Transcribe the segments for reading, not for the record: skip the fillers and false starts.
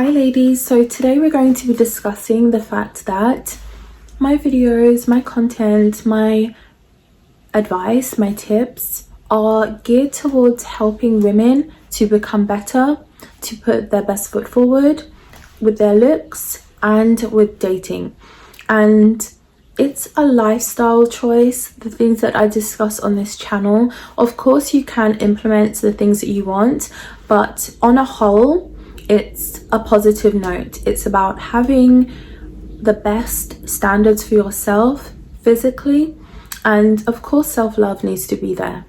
Hi ladies, so today we're going to be discussing the fact that my videos, my content, my advice, my tips are geared towards helping women to become better, to put their best foot forward with their looks and with dating. And it's a lifestyle choice, the things that I discuss on this channel. Of course, you can implement the things that you want, but on a whole, it's a positive note. It's about having the best standards for yourself physically, and of course self-love needs to be there,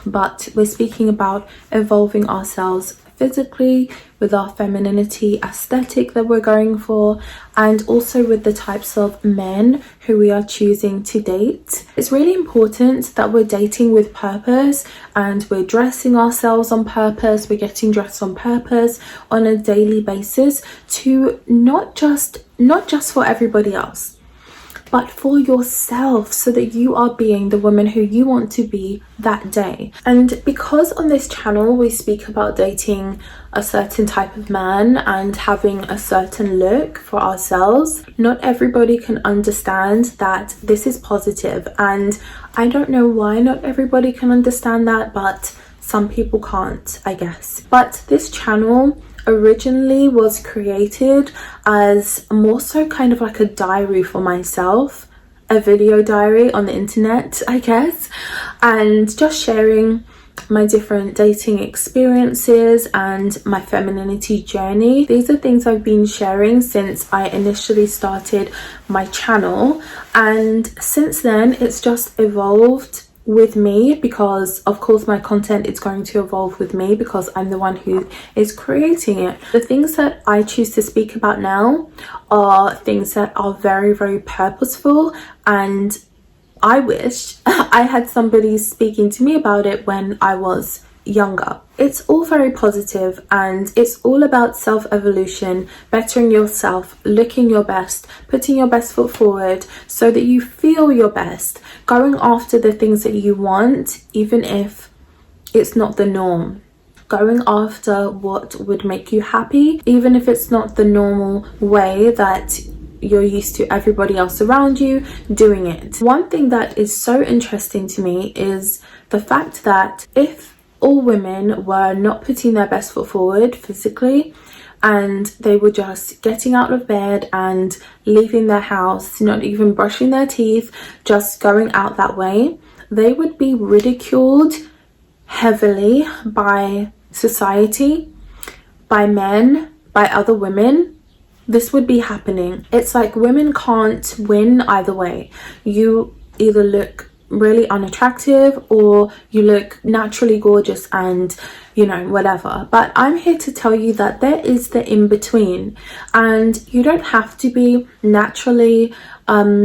but we're speaking about evolving ourselves physically with our femininity aesthetic that we're going for, and also with the types of men who we are choosing to date. It's really important that we're dating with purpose, and we're dressing ourselves on purpose, we're getting dressed on purpose on a daily basis, to not just for everybody else, but for yourself, so that you are being the woman who you want to be that day. And because on this channel we speak about dating a certain type of man and having a certain look for ourselves, not everybody can understand that this is positive. And I don't know why not everybody can understand that, but some people can't, I guess. But this channel originally was created as more so kind of like a diary for myself, a video diary on the internet, I guess, and just sharing my different dating experiences and my femininity journey. These are things I've been sharing since I initially started my channel, and since then it's just evolved with me, because of course my content is going to evolve with me because I'm the one who is creating it. The things that I choose to speak about now are things that are very, very purposeful, and I wish I had somebody speaking to me about it when I was younger. It's all very positive, and it's all about self-evolution, bettering yourself, looking your best, putting your best foot forward so that you feel your best, going after the things that you want, even if it's not the norm, going after what would make you happy, even if it's not the normal way that you're used to everybody else around you doing it. One thing that is so interesting to me is the fact that if all women were not putting their best foot forward physically, and they were just getting out of bed and leaving their house, not even brushing their teeth, just going out that way, they would be ridiculed heavily by society, by men, by other women. This would be happening. It's like women can't win either way. You either look really unattractive or you look naturally gorgeous and, you know, whatever. But I'm here to tell you that there is the in-between, and you don't have to be naturally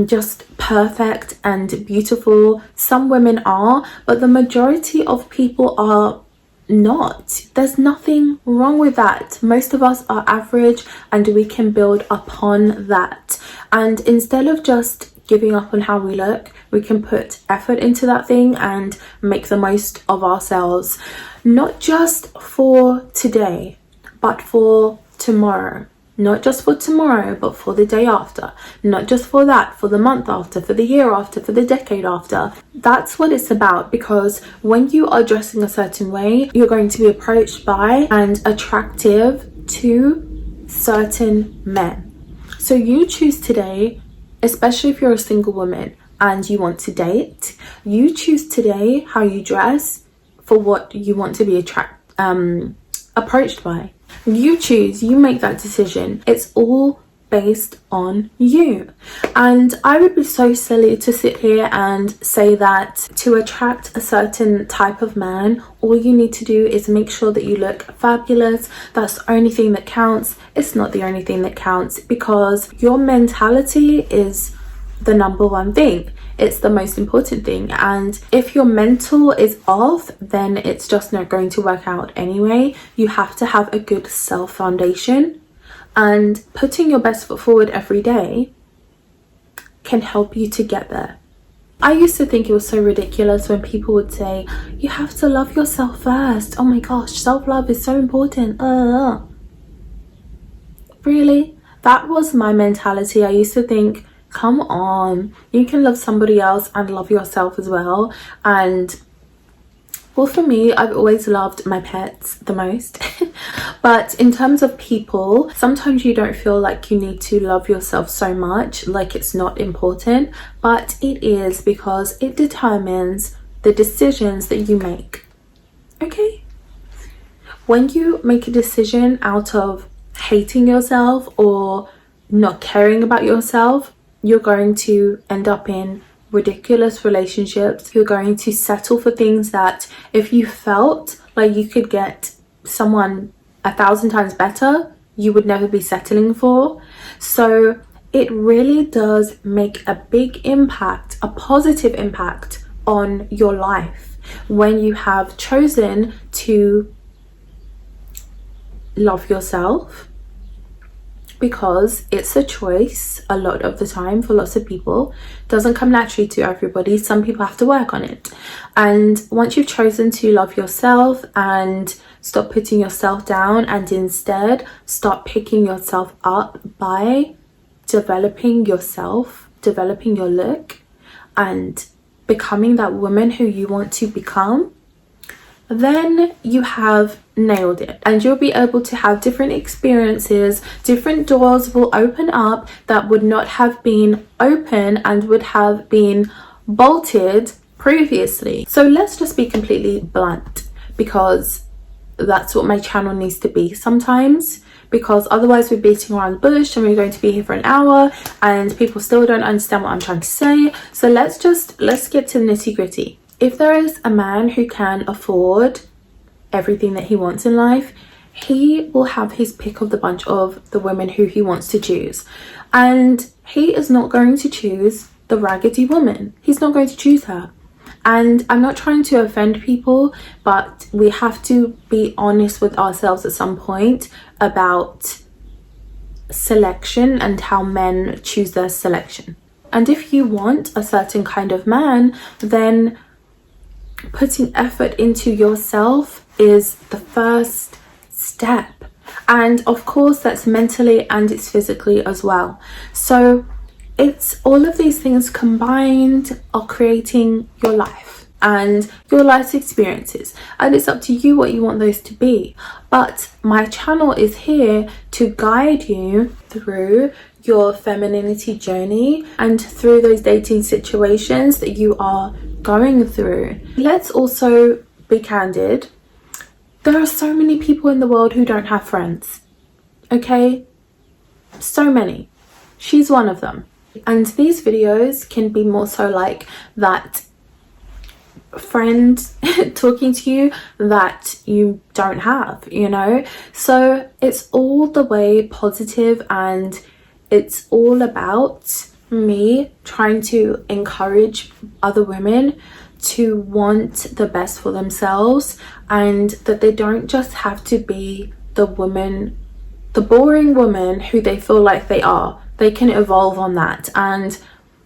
just perfect and beautiful. Some women are, but the majority of people are not. There's nothing wrong with that. Most of us are average, and we can build upon that. And instead of just giving up on how we look, we can put effort into that thing and make the most of ourselves, not just for today, but for tomorrow. Not just for tomorrow, but for the day after. Not just for that, for the month after, for the year after, for the decade after. That's what it's about, because when you are dressing a certain way, you're going to be approached by and attractive to certain men. So you choose today, especially if you're a single woman and you want to date, you choose today how you dress for what you want to be approached by. You choose, you make that decision. It's all based on you. And I would be so silly to sit here and say that to attract a certain type of man, all you need to do is make sure that you look fabulous. That's the only thing that counts. It's not the only thing that counts, because your mentality is the number one thing. It's the most important thing, and if your mental is off, then it's just not going to work out anyway. You have to have a good self foundation, and putting your best foot forward every day can help you to get there. I used to think it was so ridiculous when people would say, you have to love yourself first. Oh my gosh, self-love is so important. Really? That was my mentality. I used to think, come on, you can love somebody else and love yourself as well. And well, for me, I've always loved my pets the most. But in terms of people, sometimes you don't feel like you need to love yourself so much, like it's not important, but it is, because it determines the decisions that you make. Okay? When you make a decision out of hating yourself or not caring about yourself, you're going to end up in ridiculous relationships. You're going to settle for things that if you felt like you could get someone 1,000 times better, you would never be settling for. So it really does make a big impact, a positive impact on your life when you have chosen to love yourself, because it's a choice a lot of the time for lots of people. It doesn't come naturally to everybody. Some people have to work on it. And once you've chosen to love yourself and stop putting yourself down and instead start picking yourself up by developing yourself, developing your look and becoming that woman who you want to become, then you have nailed it, and you'll be able to have different experiences. Different doors will open up that would not have been open and would have been bolted previously. So let's just be completely blunt, because that's what my channel needs to be sometimes, because otherwise we're beating around the bush and we're going to be here for an hour and people still don't understand what I'm trying to say. So let's get to the nitty-gritty. If there is a man who can afford everything that he wants in life, he will have his pick of the bunch of the women who he wants to choose. And he is not going to choose the raggedy woman. He's not going to choose her. And I'm not trying to offend people, but we have to be honest with ourselves at some point about selection and how men choose their selection. And if you want a certain kind of man, then putting effort into yourself is the first step. And of course that's mentally and it's physically as well. So it's all of these things combined are creating your life and your life's experiences, and it's up to you what you want those to be. But my channel is here to guide you through your femininity journey and through those dating situations that you are going through. Let's also be candid. There are so many people in the world who don't have friends. Okay? So many. She's one of them. And these videos can be more so like that friend talking to you that you don't have, you know? So it's all the way positive, and it's all about me trying to encourage other women to want the best for themselves, and that they don't just have to be the woman, the boring woman who they feel like they are. They can evolve on that. And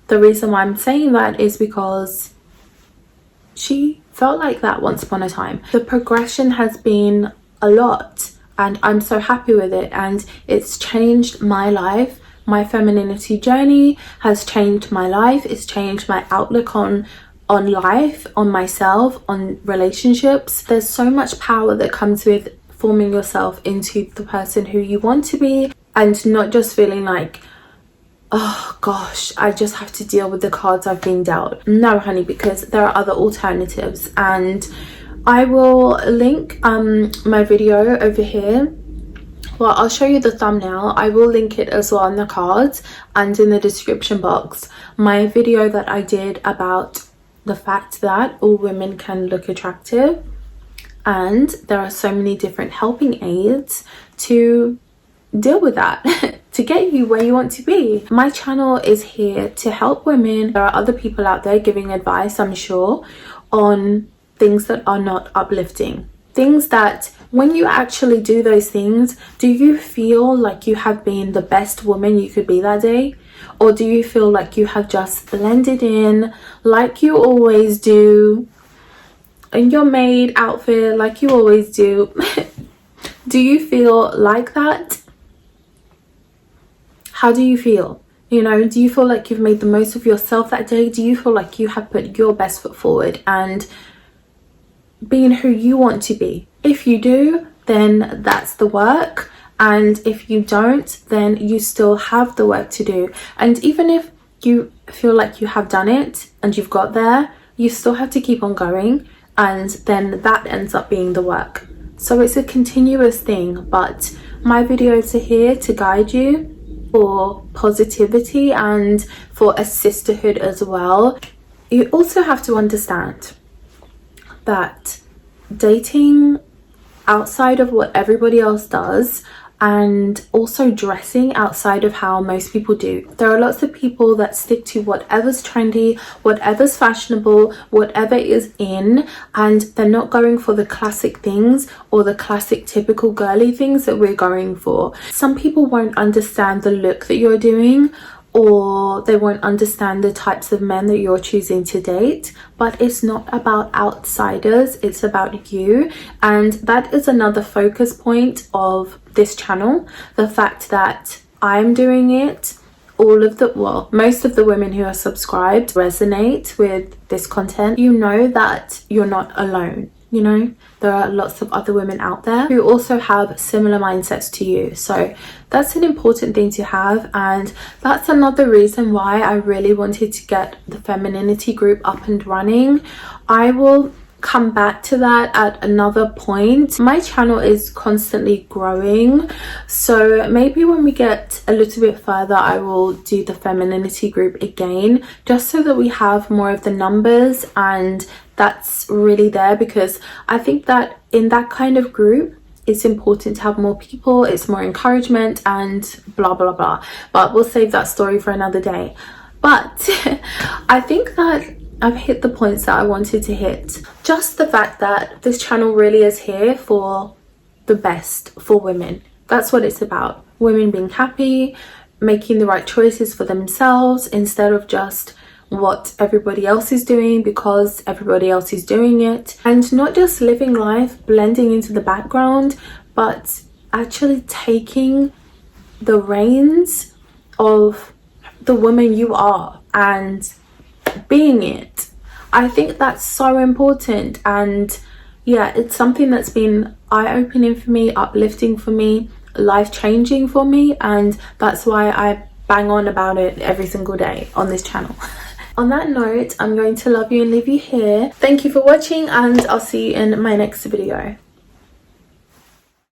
the reason why I'm saying that is because she felt like that once upon a time. The progression has been a lot, and I'm so happy with it, and it's changed my life. My femininity journey has changed my life. It's changed my outlook on life, on myself, on relationships. There's so much power that comes with forming yourself into the person who you want to be, and not just feeling like, oh gosh, I just have to deal with the cards I've been dealt. No honey, because there are other alternatives, and I will link my video over here. Well, I'll show you the thumbnail. I will link it as well in the cards and in the description box. My video that I did about the fact that all women can look attractive, and there are so many different helping aids to deal with that to get you where you want to be. My channel is here to help women. There are other people out there giving advice, I'm sure, on things that are not uplifting. Things that when you actually do those things, do you feel like you have been the best woman you could be that day? Or do you feel like you have just blended in like you always do in your maid outfit like you always do? Do you feel like that? How do you feel? You know, do you feel like you've made the most of yourself that day? Do you feel like you have put your best foot forward and being who you want to be? If you do, then that's the work. And if you don't, then you still have the work to do. And even if you feel like you have done it and you've got there, you still have to keep on going, and then that ends up being the work. So it's a continuous thing, but my videos are here to guide you for positivity and for a sisterhood as well. You also have to understand that dating outside of what everybody else does, and also dressing outside of how most people do. There are lots of people that stick to whatever's trendy, whatever's fashionable, whatever is in, and they're not going for the classic things or the classic typical girly things that we're going for. Some people won't understand the look that you're doing, or they won't understand the types of men that you're choosing to date, but it's not about outsiders, it's about you. And that is another focus point of this channel, the fact that I'm doing it. Most of the women who are subscribed resonate with this content. You know that you're not alone. You know, there are lots of other women out there who also have similar mindsets to you. So that's an important thing to have, and that's another reason why I really wanted to get the femininity group up and running. I will come back to that at another point. My channel is constantly growing, so maybe when we get a little bit further I will do the femininity group again, just so that we have more of the numbers, and that's really there, because I think that in that kind of group it's important to have more people, it's more encouragement and blah blah blah, but we'll save that story for another day. But I think that I've hit the points that I wanted to hit. Just the fact that this channel really is here for the best for women. That's what it's about. Women being happy, making the right choices for themselves instead of just what everybody else is doing because everybody else is doing it. And not just living life blending into the background, but actually taking the reins of the woman you are and being it. I think that's so important, and yeah, it's something that's been eye-opening for me, uplifting for me, life-changing for me, and that's why I bang on about it every single day on this channel. On that note, I'm going to love you and leave you here. Thank you for watching, and I'll see you in my next video.